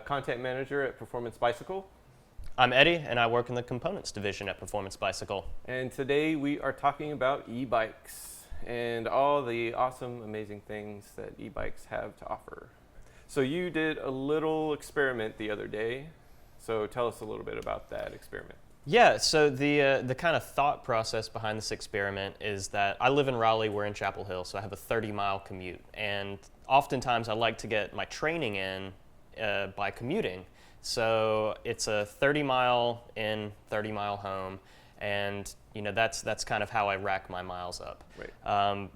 content manager at Performance Bicycle. I'm Eddie, and I work in the components division at Performance Bicycle. And today we are talking about e-bikes and all the awesome, amazing things that e-bikes have to offer. So you did a little experiment the other day. So tell us a little bit about that experiment. Yeah, so the kind of thought process behind this experiment is that I live in Raleigh, we're in Chapel Hill, so I have a 30-mile commute. And oftentimes I like to get my training in by commuting. So it's a 30-mile in, 30-mile home, and that's kind of how I rack my miles up. Right.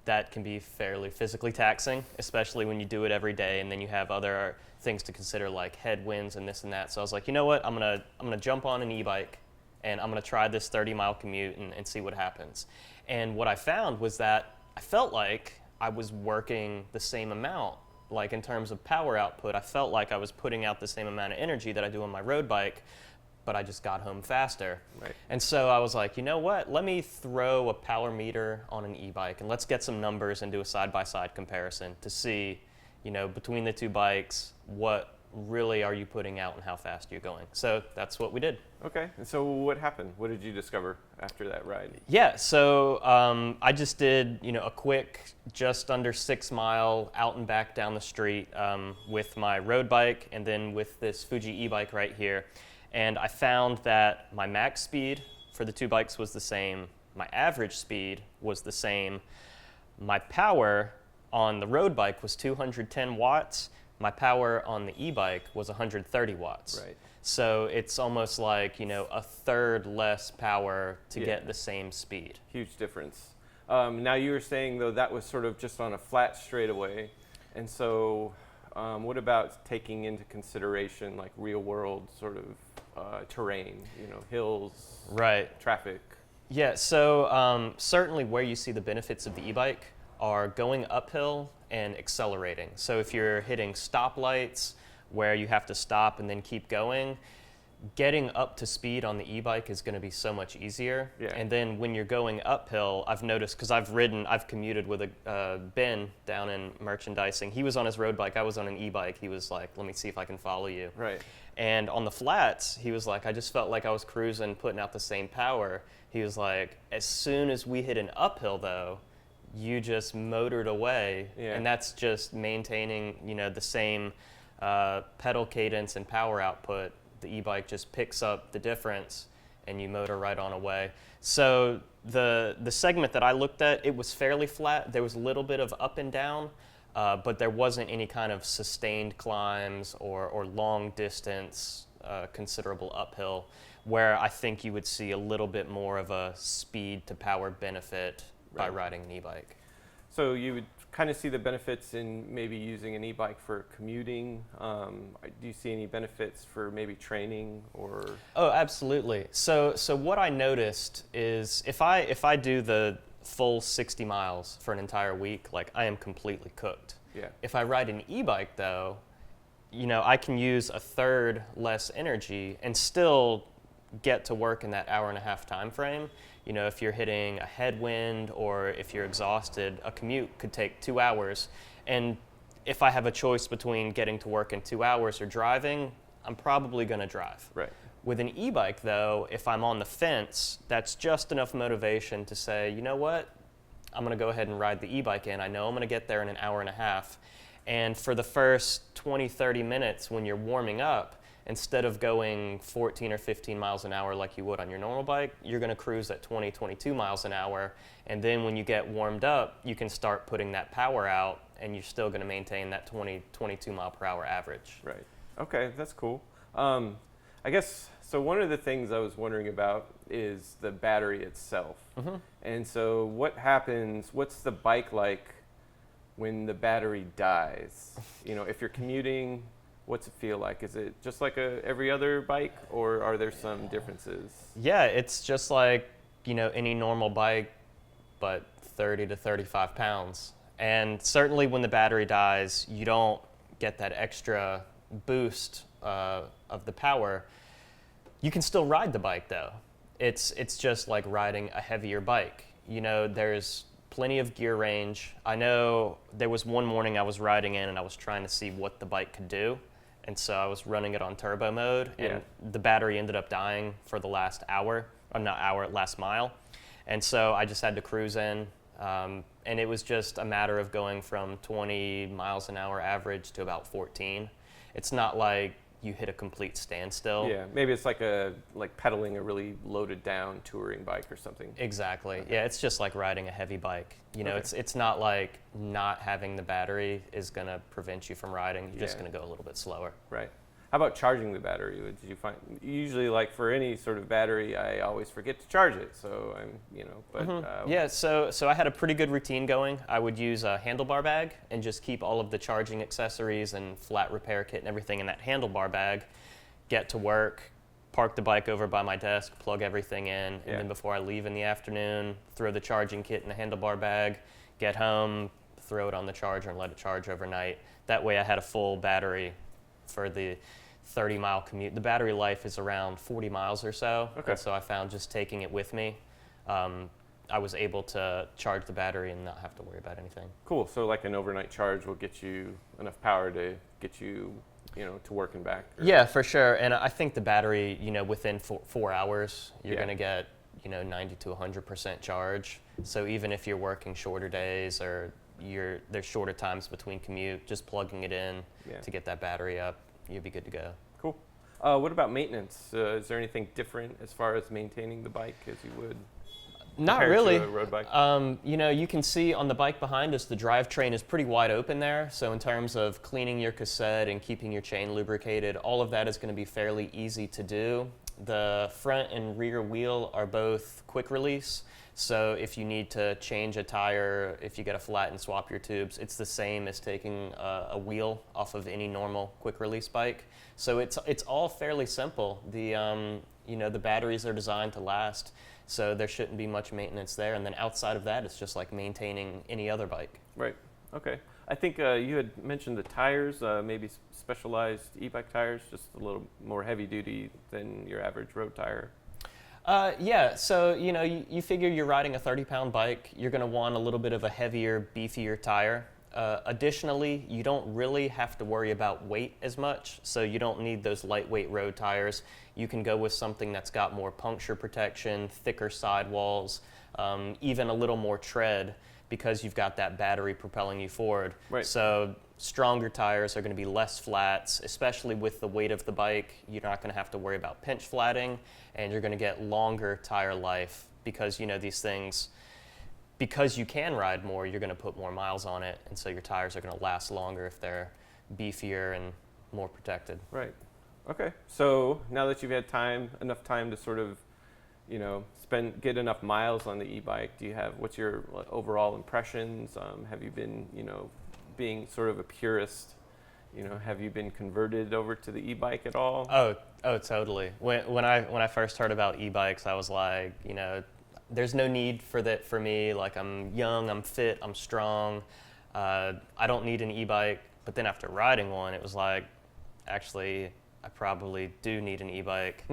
That can be fairly physically taxing, especially when you do it every day, and then you have other things to consider like headwinds and this and that. So I was like, you know what, I'm gonna jump on an e-bike, and I'm gonna try this 30-mile commute and see what happens. And what I found was that I felt like I was working the same amount. Like in terms of power output, I felt like I was putting out the same amount of energy that I do on my road bike, but I just got home faster. Right. And so I was like, you know what, let me throw a power meter on an e-bike and let's get some numbers and do a side-by-side comparison to see, between the two bikes, what really are you putting out and how fast you're going. So that's what we did. Okay, and so what happened? What did you discover after that ride? Yeah, so I just did, a quick, just under 6 mile out and back down the street with my road bike and then with this Fuji e-bike right here. And I found that my max speed for the two bikes was the same, my average speed was the same, my power on the road bike was 210 watts, my power on the e-bike was 130 watts. Right. So it's almost like, a third less power to get the same speed. Huge difference. Now you were saying though that was sort of just on a flat straightaway, and so what about taking into consideration like real world sort of terrain, hills, right, traffic? Yeah, so certainly where you see the benefits of the e-bike are going uphill and accelerating. So if you're hitting stoplights where you have to stop and then keep going, getting up to speed on the e-bike is going to be so much easier. Yeah. And then when you're going uphill, I've noticed, because I've commuted with Ben down in merchandising. He was on his road bike, I was on an e-bike. He was like, let me see if I can follow you. Right. And on the flats, he was like, I just felt like I was cruising, putting out the same power. He was like, as soon as we hit an uphill though, you just motored away. Yeah. And that's just maintaining, the same pedal cadence and power output. The e-bike just picks up the difference and you motor right on away. So the segment that I looked at, it was fairly flat. There was a little bit of up and down, but there wasn't any kind of sustained climbs or long distance, considerable uphill, where I think you would see a little bit more of a speed to power benefit by riding an e-bike. So you would kind of see the benefits in maybe using an e-bike for commuting. Do you see any benefits for maybe training or? Oh, absolutely. So what I noticed is if I do the full 60 miles for an entire week, like I am completely cooked. Yeah. If I ride an e-bike though, I can use a third less energy and still get to work in that hour-and-a-half time frame. If you're hitting a headwind or if you're exhausted, a commute could take 2 hours. And if I have a choice between getting to work in 2 hours or driving, I'm probably going to drive. Right. With an e-bike, though, if I'm on the fence, that's just enough motivation to say, you know what, I'm going to go ahead and ride the e-bike in. I know I'm going to get there in an hour and a half. And for the first 20, 30 minutes when you're warming up, instead of going 14 or 15 miles an hour like you would on your normal bike, you're going to cruise at 20, 22 miles an hour. And then when you get warmed up, you can start putting that power out, and you're still going to maintain that 20, 22 mile per hour average. Right. Okay, that's cool. I guess, so one of the things I was wondering about is the battery itself. Mm-hmm. And so what's the bike like when the battery dies? If you're commuting, what's it feel like? Is it just like every other bike, or are there some differences? Yeah, it's just like, any normal bike, but 30 to 35 pounds. And certainly when the battery dies, you don't get that extra boost of the power. You can still ride the bike though. It's just like riding a heavier bike. There's plenty of gear range. I know there was one morning I was riding in and I was trying to see what the bike could do. and so I was running it on turbo mode, and Yeah. the battery ended up dying for the last hour, or not hour, last mile. And so I just had to cruise in, and it was just a matter of going from 20 miles an hour average to about 14. It's not like you hit a complete standstill. Yeah, maybe it's like pedaling a really loaded down touring bike or something. Exactly. Okay. Yeah, it's just like riding a heavy bike. You know, Okay. it's not like not having the battery is going to prevent you from riding. You're just Yeah. going to go a little bit slower. Right. How about charging the battery? Did you find usually like for any sort of battery, I always forget to charge it. So I'm, but Yeah, so I had a pretty good routine going. I would use a handlebar bag and just keep all of the charging accessories and flat repair kit and everything in that handlebar bag, get to work, park the bike over by my desk, plug everything in, and Yeah. then before I leave in the afternoon, throw the charging kit in the handlebar bag, get home, throw it on the charger and let it charge overnight. That way I had a full battery for the 30-mile commute. The battery life is around 40 miles or so. Okay. And so I found just taking it with me, I was able to charge the battery and not have to worry about anything. Cool. So like an overnight charge will get you enough power to get you, to work and back. Yeah, for sure. And I think the battery, within 4 hours, you're Yeah. going to get, 90 to 100% charge. So even if you're working shorter days or there's shorter times between commute, just plugging it in Yeah. to get that battery up, you'll be good to go. Cool. What about maintenance? Is there anything different as far as maintaining the bike as you would? Not compared really. to a road bike? You can see on the bike behind us, the drivetrain is pretty wide open there. So in terms of cleaning your cassette and keeping your chain lubricated, all of that is going to be fairly easy to do. The front and rear wheel are both quick release. So if you need to change a tire, if you get a flat and swap your tubes, it's the same as taking a wheel off of any normal quick release bike. So it's all fairly simple. The batteries are designed to last. So there shouldn't be much maintenance there. And then outside of that, it's just like maintaining any other bike. Right. Okay. I think you had mentioned the tires, maybe specialized e-bike tires, just a little more heavy duty than your average road tire. Yeah, so you figure you're riding a 30-pound bike, you're going to want a little bit of a heavier, beefier tire. Additionally, you don't really have to worry about weight as much, so you don't need those lightweight road tires. You can go with something that's got more puncture protection, thicker sidewalls, even a little more tread because you've got that battery propelling you forward. Right. So stronger tires are going to be less flats, especially with the weight of the bike. You're not going to have to worry about pinch flatting, and you're going to get longer tire life because these things, because you can ride more, you're going to put more miles on it, and so your tires are going to last longer if they're beefier and more protected. Right. Okay. So now that you've had enough time to sort of, get enough miles on the e-bike, what's your overall impressions? Have you been, being sort of a purist, have you been converted over to the e-bike at all? Oh, totally. When I first heard about e-bikes, I was like, there's no need for that for me. Like, I'm young, I'm fit, I'm strong. I don't need an e-bike. But then after riding one, it was like, actually, I probably do need an e-bike.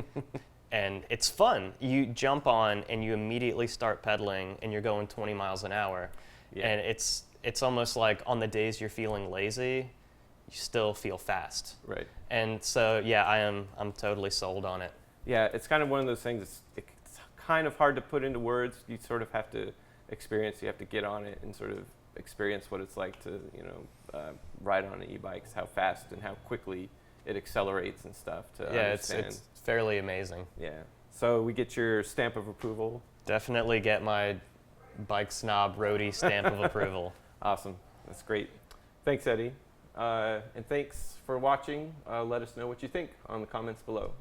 And it's fun. You jump on and you immediately start pedaling and you're going 20 miles an hour. Yeah. And it's almost like on the days you're feeling lazy, you still feel fast. Right. And so, yeah, I'm totally sold on it. Yeah, it's kind of one of those things, it's kind of hard to put into words. You sort of have to experience, you have to get on it and sort of experience what it's like to, ride on an e-bike, how fast and how quickly it accelerates and stuff to understand. It's fairly amazing. Yeah. So we get your stamp of approval. Definitely get my bike snob roadie stamp of approval. Awesome. That's great. Thanks, Eddie. And thanks for watching. Let us know what you think on the comments below.